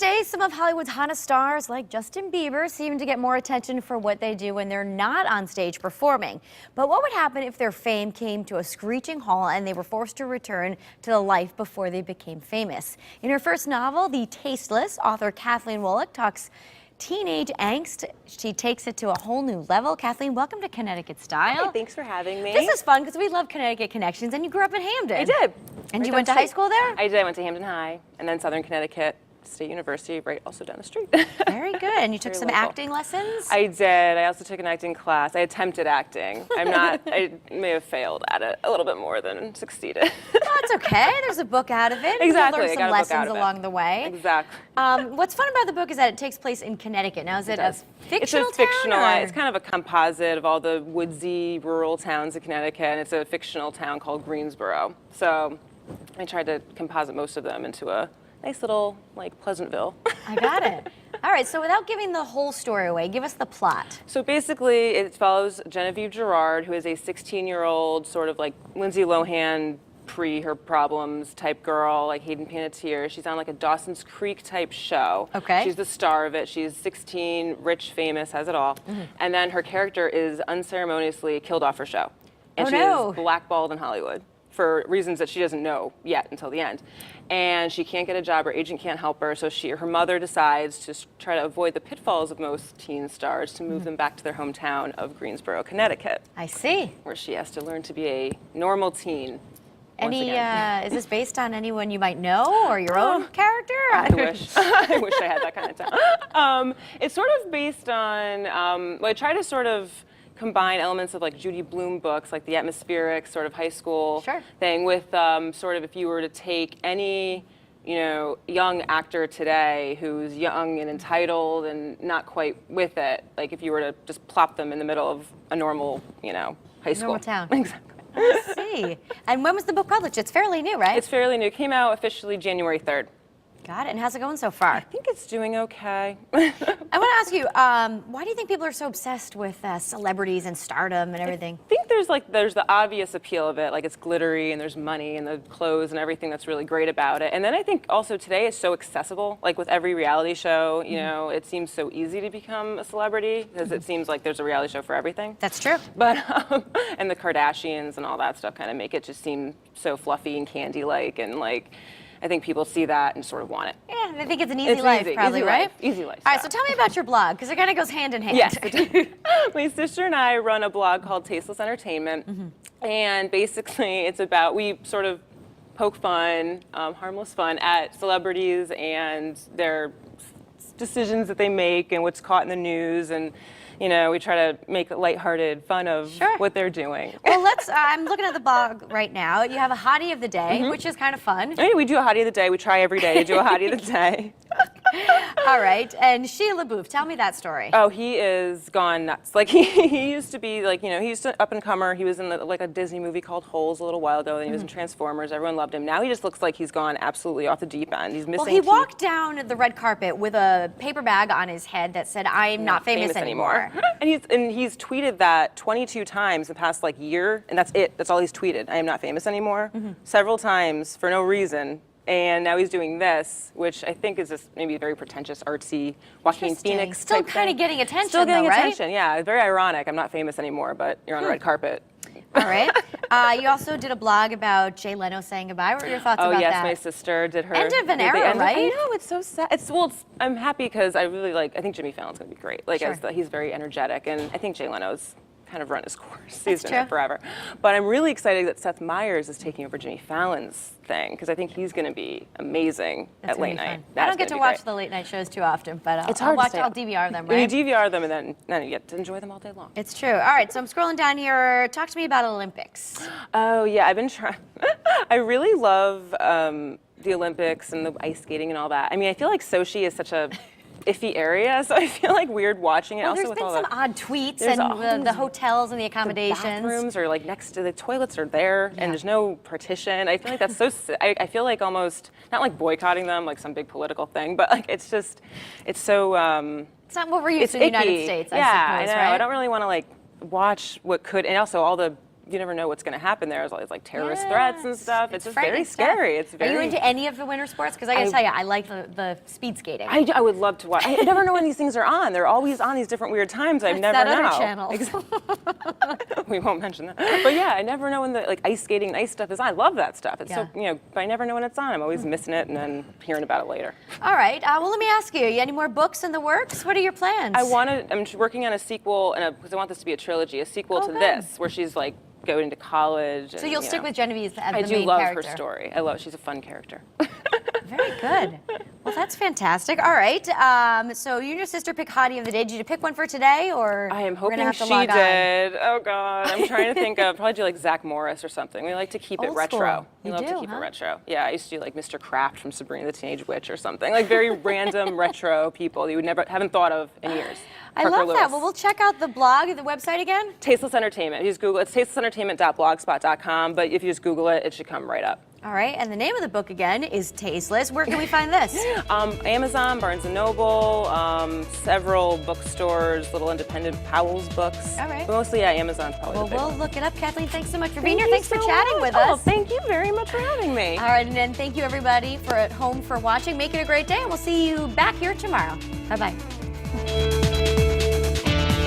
days, some of Hollywood's hottest stars, like Justin Bieber, seem to get more attention for what they do when they're not on stage performing. But what would happen if their fame came to a screeching halt and they were forced to return to the life before they became famous? In her first novel, The Tasteless, author Kathleen Wolak talks teenage angst. She takes it to a whole new level. Kathleen, welcome to Connecticut Style. Hey, thanks for having me. This is fun because we love Connecticut connections, and you grew up in Hamden. I did. And you went to high school there? I did. I went to Hamden High and then Southern Connecticut State University, right also down the street. Very good. And you took some acting lessons? I did. I also took an acting class. I attempted acting. I may have failed at it a little bit more than succeeded. Oh, it's okay. There's a book out of it. Exactly. You learn some lessons along the way. Exactly. What's fun about the book is that it takes place in Connecticut. Now, is it a fictional It's a fictional. town? It's kind of a composite of all the woodsy rural towns of Connecticut, and it's a fictional town called Greensboro. So I tried to composite most of them into a nice little, like, Pleasantville. I got it. All right, so without giving the whole story away, give us the plot. So basically, it follows Genevieve Gerard, who is a 16-year-old, sort of like Lindsay Lohan, her problems type girl, like Hayden Panettiere. She's on like a Dawson's Creek type show. Okay. She's the star of it. She's 16, rich, famous, has it all. Mm-hmm. And then her character is unceremoniously killed off her show. And she is blackballed in Hollywood for reasons that she doesn't know yet until the end. And she can't get a job, her agent can't help her, so her mother decides to try to avoid the pitfalls of most teen stars to move them back to their hometown of Greensboro, Connecticut. I see. Where she has to learn to be a normal teen. Is this based on anyone you might know or your own character? I wish. I wish I had that kind of time. It's sort of based on, I try to sort of combine elements of like Judy Blume books, like the atmospheric sort of high school thing with sort of if you were to take any, young actor today who's young and entitled and not quite with it, like if you were to just plop them in the middle of a normal, high school. Normal town. Exactly. I see. And when was the book published? It's fairly new, right? It's fairly new. It came out officially January 3rd. Got it. And how's it going so far? I think it's doing okay. I want to ask you, why do you think people are so obsessed with celebrities and stardom and everything? I think there's the obvious appeal of it, like it's glittery and there's money and the clothes and everything that's really great about it. And then I think also today it's so accessible, like with every reality show, it seems so easy to become a celebrity because it seems like there's a reality show for everything. That's true. But and the Kardashians and all that stuff kind of make it just seem so fluffy and candy-like, and like I think people see that and sort of want it. Yeah, they think it's an easy life, probably, right? Easy life. All right, so tell me about your blog, because it kind of goes hand in hand. Yes. My sister and I run a blog called Tasteless Entertainment, and basically it's about, we sort of poke fun, harmless fun at celebrities and their decisions that they make and what's caught in the news, and we try to make lighthearted fun of what they're doing. Well, I'm looking at the blog right now. You have a Hottie of the Day, which is kind of fun. I mean, we do a Hottie of the Day. We try every day to do a Hottie of the Day. All right, and Shia LaBeouf, tell me that story. Oh, he is gone nuts. Like he used to be like, he used to up and comer. He was in like a Disney movie called Holes a little while ago, and he was in Transformers. Everyone loved him. Now he just looks like he's gone absolutely off the deep end. He's missing. Well, he walked down the red carpet with a paper bag on his head that said, "I'm not famous anymore." And he's tweeted that 22 times in the past year, and that's it. That's all he's tweeted. I am not famous anymore. Several times for no reason. And now he's doing this, which I think is just maybe a very pretentious, artsy Joaquin Phoenix Still kind of getting attention, Still getting right? attention, yeah. It's very ironic. I'm not famous anymore, but you're on the red carpet. All right. You also did a blog about Jay Leno saying goodbye. What were your thoughts about that? Oh, yes, my sister did her. End of an era, right? I know, it's so sad. I'm happy because I really I think Jimmy Fallon's going to be great. He's very energetic, and I think Jay Leno's kind of run his course. He's been there forever. But I'm really excited that Seth Meyers is taking over Jimmy Fallon's thing, because I think he's going to be amazing at late night. I don't get to watch the late night shows too often, but it's hard I'll DVR them, right? You DVR them, and then you get to enjoy them all day long. It's true. All right, so I'm scrolling down here. Talk to me about Olympics. Oh, yeah, I've been trying. I really love the Olympics and the ice skating and all that. I mean, I feel like Sochi is such a iffy area, so I feel weird watching it. Well, also there's with been all some odd tweets and the hotels and the accommodations. The bathrooms are next to the toilets are there, and there's no partition. I feel that's so. I feel almost not boycotting them like some big political thing, but it's so. It's not what we're used to in the United States. I suppose, I know. Right? I don't really want to watch what could, and also all the you never know what's going to happen there. There's all these like terrorist threats and stuff. It's just very scary. It's very. Are you into any of the winter sports? Because I got to tell you, I like the speed skating. I would love to watch. I never know when these things are on. They're always on these different weird times. I never know. Other channel. We won't mention that. But yeah, I never know when the like ice skating and ice stuff is on. I love that stuff. It's so, but I never know when it's on. I'm always missing it and then hearing about it later. All right. Well, let me ask you. Any more books in the works? What are your plans? I'm working on a sequel, because I want this to be a trilogy, a sequel to this, where she's like going to college. So you'll stick with Genevieve as the main character. I do love her story. She's a fun character. Very good. Well, that's fantastic. All right. So you and your sister pick Hottie of the Day. Did you pick one for today, or I am hoping she did. Oh God, I'm trying to think of probably do like Zach Morris or something. We like to keep it retro. We love to keep it retro. Yeah, I used to do like Mr. Kraft from Sabrina the Teenage Witch or something. Like very random retro people you would haven't thought of in years. I love that. Well, we'll check out the blog, the website again. Tasteless Entertainment. You just Google it. It's tastelessentertainment.blogspot.com, but if you just Google it, it should come right up. All right, and the name of the book again is Tasteless. Where can we find this? Amazon, Barnes & Noble, several bookstores, little independent Powell's books. All right. But mostly, Amazon's probably the big we'll one. look it up. Kathleen, thanks so much for being here. Thanks for chatting with us. Oh, thank you very much for having me. All right, and then thank you, everybody, for at home for watching. Make it a great day, and we'll see you back here tomorrow. Bye-bye.